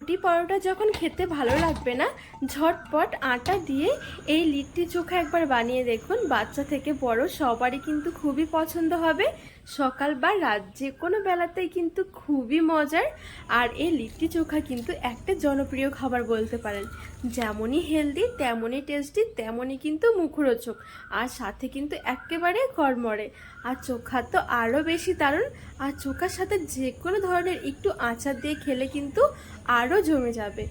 রুটি পরোটা যখন খেতে ভালো লাগবে না, ঝটপট আটা দিয়ে এই লিট্টি চোখা একবার বানিয়ে দেখুন। বাচ্চা থেকে বড় সবারই কিন্তু খুবই পছন্দ হবে। সকাল বা রাত যে কোনো বেলাতেই কিন্তু খুবই মজার। আর এই লিট্টি চোখা কিন্তু একটা জনপ্রিয় খাবার বলতে পারেন। যেমনই হেলদি, তেমনই টেস্টি, তেমনই কিন্তু মুখরোচক, আর সাথে কিন্তু একেবারে কড়মড়ে। আর চোখা তো আরও বেশি দারুণ। আর চোখার সাথে যে কোনো ধরনের একটু আচার দিয়ে খেলে কিন্তু আরও জমে যাবে।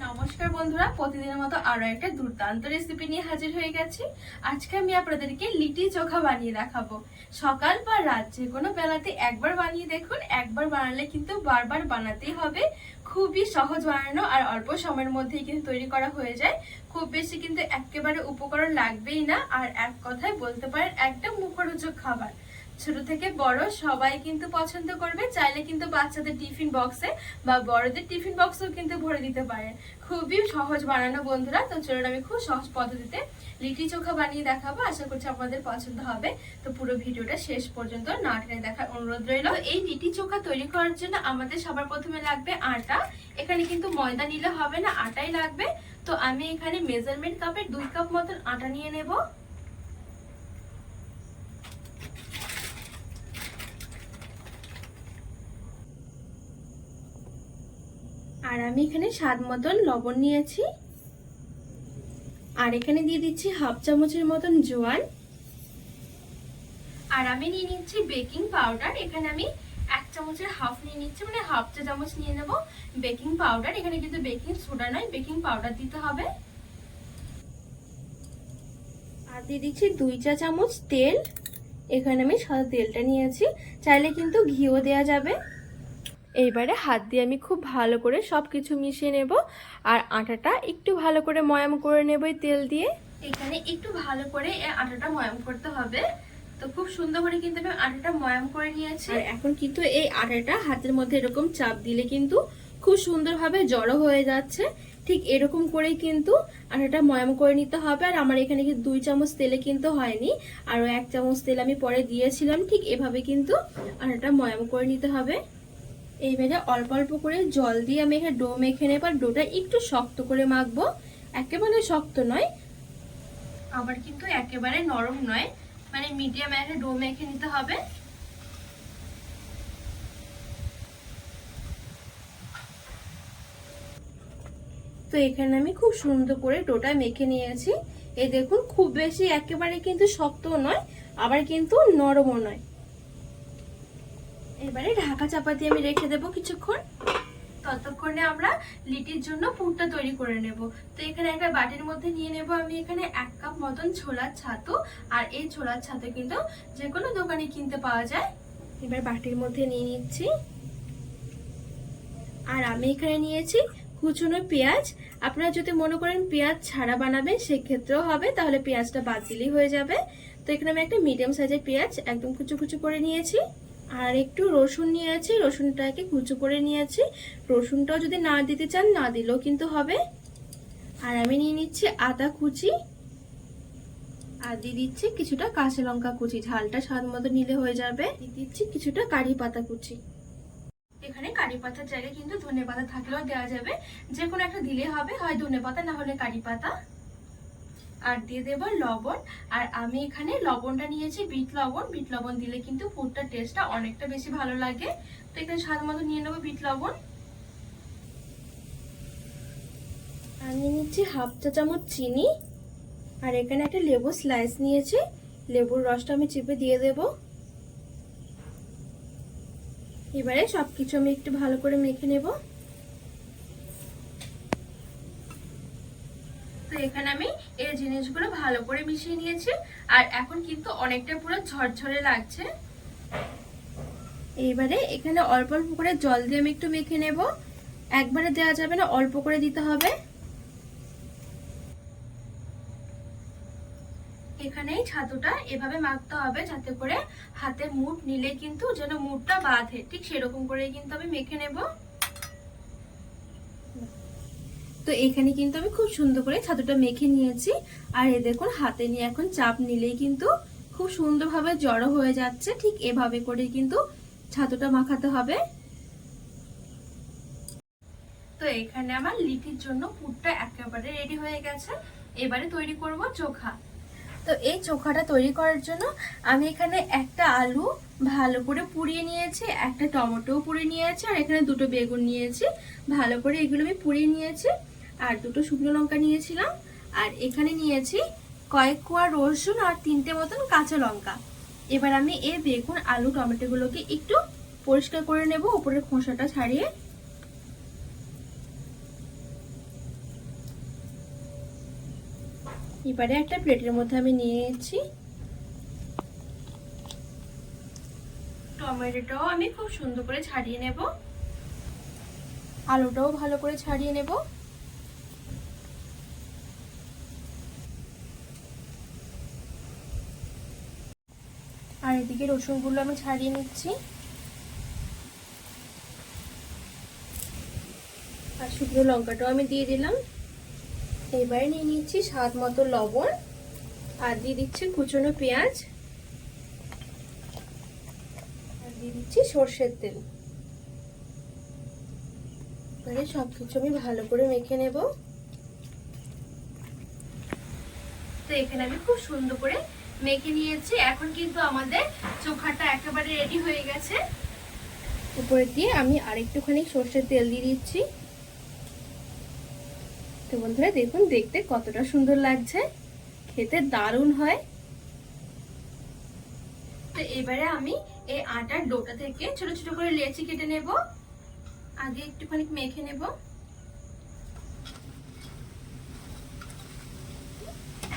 নমস্কার বন্ধুরা, প্রতিদিনের মতো আরো একটা দুর্দান্ত রেসিপি নিয়ে হাজির হয়ে গেছি। আজকে আমি আপনাদেরকে লিট্টি চোখা বানিয়ে দেখাবো। সকাল বা রাত যে কোনো বেলাতে একবার বানিয়ে দেখুন। একবার বানালে কিন্তু বারবার বানাতেই হবে। খুবই সহজ বানানো আর অল্প সময়ের মধ্যেই কিন্তু তৈরি করা হয়ে যায়। খুব বেশি কিন্তু একেবারে উপকরণ লাগবেই না। আর এক কথায় বলতে পারেন একদম মুখরোচক খাবার। ছোট থেকে বড় সবাই কিন্তু পছন্দ করবে। চাইলে কিন্তু বাচ্চাদের টিফিন বক্সে বা বড়দের টিফিন বক্সেও কিন্তু ভরে দিতে পারেন। খুবই সহজ বানানো বন্ধুরা। তো চলুন আমি খুব সহজ পদ্ধতিতে লিট্টি চোখা বানিয়ে দেখাবো। আশা করছি আপনাদের পছন্দ হবে। তো পুরো ভিডিওটা শেষ পর্যন্ত না টেনে দেখার অনুরোধ রইল। এই লিট্টি চোখা তৈরি করার জন্য আমাদের সবার প্রথমে লাগবে আটা। এখানে কিন্তু ময়দা নিলে হবে না, আটাই লাগবে। তো আমি এখানে মেজারমেন্ট কাপের 2 কাপ মতন আটা নিয়ে নেব। আর আমি এখানে স্বাদ মতন লবণ নিয়েছি। আর এখানে দিয়ে দিচ্ছি হাফ চামচের মতন জোয়ান। আর আমি নিয়ে নিচ্ছি বেকিং পাউডার। এখানে আমি 1 চামচের হাফ নিয়ে নিচ্ছি, মানে হাফ চা চামচ নিয়ে নেব বেকিং পাউডার। এখানে কিন্তু বেকিং সোডা নয়, বেকিং পাউডার দিতে হবে। আর দিয়ে দিচ্ছি 2 চা চামচ তেল। এখানে আমি সাদা তেলটা নিয়েছি, চাইলে কিন্তু ঘিও দেওয়া যাবে। এইবারে হাত দিয়ে আমি খুব ভালো করে সবকিছু মিশিয়ে নেব। আর আটাটা একটু ভালো করে ময়াম করে নেব এই তেল দিয়ে। এখানে একটু ভালো করে আটাটা ময়াম করতে হবে। তো খুব সুন্দর করে কিন্তু আমি আটাটা ময়াম করে নিয়েছি। আর এখন কিন্তু এই আটাটা হাতের মধ্যে এরকম চাপ দিলে কিন্তু খুব সুন্দরভাবে জড়ো হয়ে যাচ্ছে। ঠিক এরকম করেই কিন্তু আটাটা ময়াম করে নিতে হবে। আর আমার এখানে কিন্তু 2 চামচ তেলে কিন্তু হয়নি, আরও 1 চামচ তেল আমি পরে দিয়েছিলাম। ঠিক এভাবে কিন্তু আটাটা ময়াম করে নিতে হবে। এইবারে অল্প অল্প করে জল দিয়ে আমি এখানে ডো মেখে নেব। আর ডোটা একটু শক্ত করে মাখবো, একেবারে শক্ত নয়, আবার কিন্তু একেবারে নরম নয়, মানে মিডিয়াম একটা ডো মেখে নিতে হবে। তো এখানে আমি খুব সুন্দর করে ডোটা মেখে নিয়েছি। এই দেখুন, খুব বেশি একেবারে কিন্তু শক্তও নয়, আবার কিন্তু নরমও নয়। এবারে ঢাকা চাপা দিয়ে আমি রেখে দেবো কিছুক্ষণ। ততক্ষণে আমরা লিটির জন্য পুরটা তৈরি করে নেব। তো এখানে একটা বাটির মধ্যে নিয়ে নেব আমি এখানে 1 কাপ মতন ছোলার ছাতু। আর এই ছোলার ছাতু কিন্তু যে কোনো দোকানে কিনতে পাওয়া যায়। এবার বাটির মধ্যে নিয়ে নিচ্ছি। আর আমি এখানে নিয়েছি কুচনো পেঁয়াজ। আপনারা যদি মনে করেন পেঁয়াজ ছাড়া বানাবেন সেক্ষেত্রেও হবে, তাহলে পেঁয়াজটা বাদ দিলেই হয়ে যাবে। তো এখানে আমি একটা মিডিয়াম সাইজের পেঁয়াজ একদম কুচো কুচো করে নিয়েছি। আর একটু রসুন নিয়েছি, রসুনটাকে কুচো করে নিয়েছি। রসুনটাও যদি না দিতে চান না দিলেও কিন্তু হবে। আর আমি নিয়ে নিচ্ছি আদা কুচি। আর দিয়ে দিচ্ছি কিছুটা কাঁচা লঙ্কা কুচি, ঝালটা স্বাদ মতো নিলে হয়ে যাবে। দিয়ে দিচ্ছি কিছুটা কারি পাতা কুচি। এখানে কারি পাতার জায়গায় কিন্তু ধনে পাতা থাকলেও দেওয়া যাবে, যে কোনো একটা দিলে হবে, হয় ধনে পাতা না হলে কারি পাতা। আর দিয়ে দেব লবণ। আর আমি এখানে লবণটা নিয়েছি বিট লবণ। বিট লবণ দিলে কিন্তু ফুডটার টেস্টটা অনেকটা বেশি ভালো লাগে। তো এখানে স্বাদ মতো নিয়ে নেবো বিট লবণ। আর নিয়ে নিচ্ছি হাফ চা চামচ চিনি। আর এখানে একটা লেবু স্লাইস নিয়েছি, লেবুর রসটা আমি চিপে দিয়ে দেব। এবারে সবকিছু আমি একটু ভালো করে মেখে নেব। তো এখানে আমি এই জিনিসগুলো ভালো করে মিশিয়ে নিয়েছি। আর এখন কিন্তু অনেকটা পুরো ঝরঝরে লাগছে। এইবারে এখানে অল্প অল্প করে জল দিয়ে আমি একটু মেখে নেব। একবারে দেওয়া যাবে না, অল্প করে দিতে হবে। এখানে ছাতুটা এভাবে মাখতে হবে যাতে করে হাতে মুঠ নিলে কিন্তু যেন মুঠটা বাঁধে, ঠিক সেরকম করে কিন্তু আমি মেখে নেব। তো এখানে কিন্তু আমি খুব সুন্দর করে ছাতুটা মেখে নিয়েছি। আর এই দেখুন, হাতে নিয়ে এখন চাপ নিলেই কিন্তু খুব সুন্দরভাবে জড়ো হয়ে যাচ্ছে। ঠিক এভাবে করে কিন্তু ছাতুটা মাখাতে হবে। তো এখানে আমার লিটির জন্য পুরটা একেবারে রেডি হয়ে গেছে। এবারে তৈরি করব চোখা। তো এই চোখাটা তৈরি করার জন্য আমি এখানে একটা আলু ভালো করে পুড়িয়ে নিয়েছি, একটা টমেটোও পুড়িয়ে নিয়েছি, আর এখানে দুটো বেগুন নিয়েছি, ভালো করে এগুলো আমি পুড়িয়ে নিয়েছি। আর দুটো শুকনো লঙ্কা নিয়েছিলাম, আর এখানে নিয়েছি কয়েক কোয়া রসুন আর 3টে মতন কাঁচা লঙ্কা। এবার আমি এই বেগুন আলু টমেটোগুলোকে একটু পরিষ্কার করে নেব, উপরের খোসাটা ছাড়িয়ে। এবারে একটা প্লেটের মধ্যে আমি নিয়েছি। টমেটোটাও আমি খুব সুন্দর করে ছাড়িয়ে নেব, আলুটাও ভালো করে ছাড়িয়ে নেব। আর এদিকে রসুনগুলো আমি ছাড়িয়ে নিচ্ছি, আর শুকনো লঙ্কাটাও আমি দিয়ে দিলাম। এবারে নিয়ে নিচ্ছি স্বাদ মতো লবণ, আর দিয়ে দিচ্ছি কুচনো পেঁয়াজ, আর দিয়ে দিচ্ছি সর্ষের তেল। এবারে সবকিছু আমি ভালো করে মেখে নেব। তো এখানে আমি খুব সুন্দর করে মেখে নিয়েছি। এখন কিন্তু আমাদের চোখাটা একেবারে রেডি হয়ে গেছে। উপরে দিয়ে আমি আরেকটুখানি সর্ষের তেল দিয়ে দিচ্ছি। তো বন্ধুরা দেখুন দেখতে কতটা সুন্দর লাগছে, খেতে দারুণ হয়। তো এবারে আমি এই আটার ডোটা থেকে ছোট ছোট করে লেচি কেটে নেব। আগে একটুখানি মেখে নেব।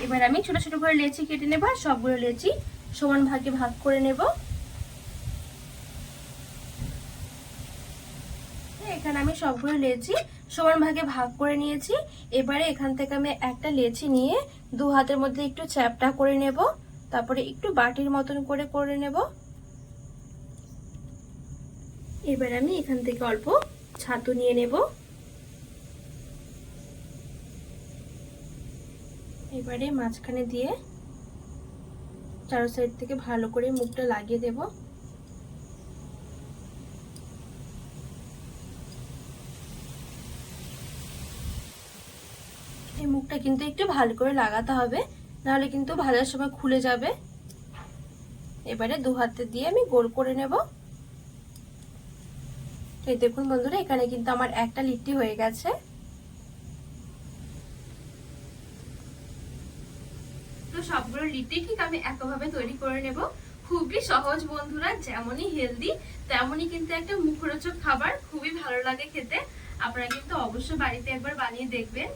এবার আমি ছোট ছোট করে লেচি কেটে নেব, আর সবগুলো লেচি সমান ভাগে ভাগ করে নেব। এখানে আমি সবগুলো লেচি সমান ভাগে ভাগ করে নিয়েছি। এবারে এখান থেকে আমি একটা লেচি নিয়ে দু হাতের মধ্যে একটু চ্যাপটা করে নেব, তারপরে একটু বাটির মতন করে নেব। এবার আমি এখান থেকে অল্প ছাতু নিয়ে নেব। এবারে মাঝখানে দিয়ে চারো সাইড থেকে ভালো করে মুখটা লাগিয়ে দেব। এই মুখটা কিন্তু একটু ভালো করে লাগাতে হবে, নাহলে কিন্তু ভাজার সময় খুলে যাবে। এবারে দু হাতে দিয়ে আমি গোল করে নেব। এই দেখুন বন্ধুরা, এখানে কিন্তু আমার একটা লিট্টি হয়ে গেছে। তো সবগুলো লিট্টি ঠিক আমি একভাবে তৈরি করে নেব। খুবই সহজ বন্ধুরা, যেমনই হেলদি তেমনই কিন্তু একটা মুখরোচক খাবার, খুবই ভালো লাগে খেতে। আপনারা কিন্তু অবশ্যই বাড়িতে একবার বানিয়ে দেখবেন।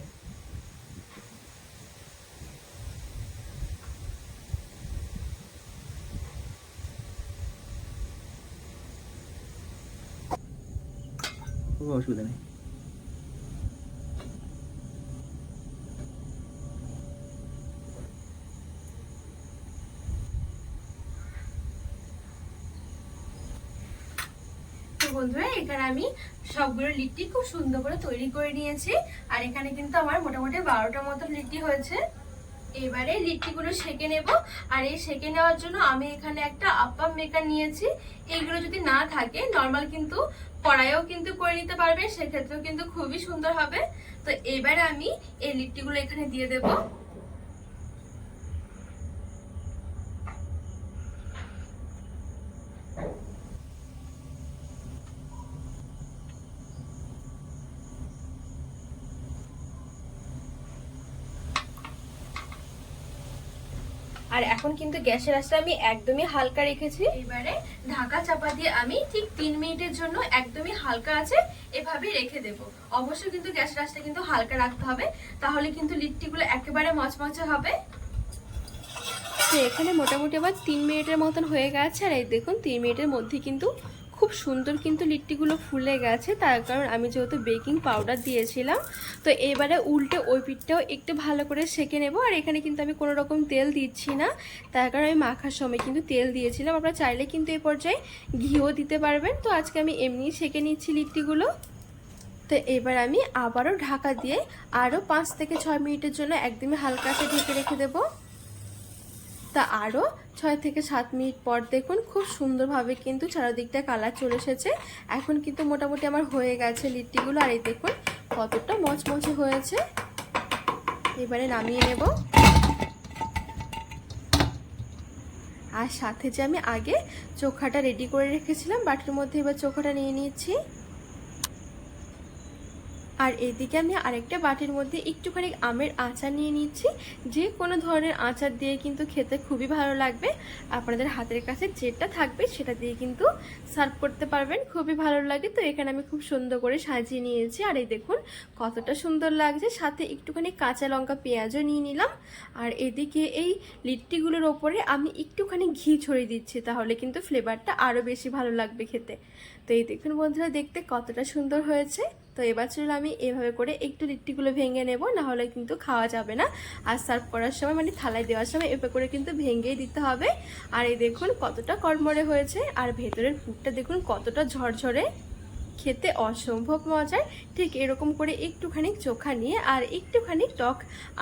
অসুবিধা নেই। বন্ধুরা এখানে আমি সবগুলো লিট্টি খুব সুন্দর করে তৈরি করে নিয়েছি, আর এখানে কিন্তু আমার মোটামুটি 12টা মতো লিট্টি হয়েছে। এবারে লিট্টিগুলো সেঁকে নেব। আর এই সেঁকে নেওয়ার জন্য আমি এখানে একটা আপ্পাম মেকার নিয়েছি। এইগুলো যদি না থাকে নর্মাল কিন্তু কড়াইও কিন্তু করে নিতে পারবে, সেক্ষেত্রেও কিন্তু খুবই সুন্দর হবে। তো এবারে আমি এই লিট্টিগুলো এখানে দিয়ে দেবো। আর এখন কিন্তু গ্যাসের আঁচটা আমি একদমই হালকা রেখেছি। এবারে ঢাকা চাপা দিয়ে আমি ঠিক 3 মিনিটের জন্য একদমই হালকা আছে এভাবে রেখে দেব। অবশ্যই কিন্তু গ্যাসের আঁচটা কিন্তু হালকা রাখতে হবে, তাহলে কিন্তু লিট্টিগুলো একেবারে মচমচে হবে। তো এখানে মোটামুটি আবার 3 মিনিটের মতন হয়ে গেছে। আর এই দেখুন 3 মিনিটের মধ্যে কিন্তু খুব সুন্দর কিন্তু লিট্টিগুলো ফুলে গেছে, তার কারণ আমি যেহেতু বেকিং পাউডার দিয়েছিলাম। তো এবারে উল্টে ওই পিঠটাও একটু ভালো করে সেঁকে নেব। আর এখানে কিন্তু আমি কোনো রকম তেল দিচ্ছি না, তার কারণ আমি মাখার সময় কিন্তু তেল দিয়েছিলাম। আপনারা চাইলে কিন্তু এই পর্যায়ে ঘিও দিতে পারবেন। তো আজকে আমি এমনি সেঁকে নিচ্ছি লিট্টিগুলো। তো এবার আমি আবারও ঢাকা দিয়ে আরও 5 থেকে 6 মিনিটের জন্য একদমই হালকা আছে ঢেকে রেখে দেবো। তা আরও 6 থেকে 7 মিনিট পর দেখুন খুব সুন্দরভাবে কিন্তু চারিদিকটা কালার চলে এসেছে। এখন কিন্তু মোটামুটি আমার হয়ে গেছে লিট্টিগুলো। আর এই দেখুন কতটা মচমচে হয়েছে। এবারে নামিয়ে নেব। আর সাথে যে আমি আগে চোখাটা রেডি করে রেখেছিলাম বাটির মধ্যে, এবার চোখাটা নিয়ে নিচ্ছি। আর এদিকে আমি আরেকটা বাটির মধ্যে একটুখানি আমের আচার নিয়ে নিচ্ছি। যে কোনো ধরনের আচার দিয়ে কিন্তু খেতে খুবই ভালো লাগবে। আপনাদের হাতের কাছে যেটা থাকবে সেটা দিয়ে কিন্তু সার্ভ করতে পারবেন, খুবই ভালো লাগে। তো এখানে আমি খুব সুন্দর করে সাজিয়ে নিয়েছি। আর এই দেখুন কতটা সুন্দর লাগছে। সাথে একটুখানি কাঁচা লঙ্কা পেঁয়াজও নিয়ে নিলাম। আর এদিকে এই লিট্টিগুলোর ওপরে আমি একটুখানি ঘি ছড়িয়ে দিচ্ছি, তাহলে কিন্তু ফ্লেভারটা আরও বেশি ভালো লাগবে খেতে। তো এই দেখুন বন্ধুরা, দেখতে কতটা সুন্দর হয়েছে। তো এবার চলো আমি এভাবে করে একটু লিট্টিগুলো ভেঙে নেব, না হলে কিন্তু খাওয়া যাবে না। আর সার্ভ করার সময় মানে থালায় দেওয়ার সময় এভাবে করে কিন্তু ভেঙেই দিতে হবে। আর এই দেখুন কতটা কড়মড়ে হয়েছে। আর ভেতরের পুরটা দেখুন কতটা ঝরঝরে, খেতে অসম্ভব মজার। ঠিক এরকম করে একটুখানি চোখা নিয়ে আর একটুখানি টক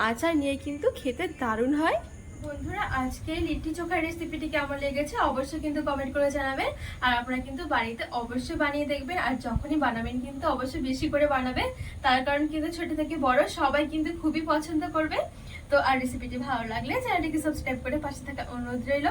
আচার নিয়ে কিন্তু খেতে দারুণ হয়। বন্ধুরা, আজকে লিট্টি চোখার রেসিপিটি কেমন লেগেছে অবশ্যই কিন্তু কমেন্ট করে জানাবেন। আর আপনারা কিন্তু বাড়িতে অবশ্যই বানিয়ে দেখবেন। আর যখনই বানাবেন কিন্তু অবশ্যই বেশি করে বানাবেন, তার কারণ কিন্তু ছোট থেকে বড় সবাই কিন্তু খুবই পছন্দ করবে। তো আর রেসিপিটি ভালো লাগলে চ্যানেলটিকে সাবস্ক্রাইব করে পাশে থাকা অনুরোধ রইল।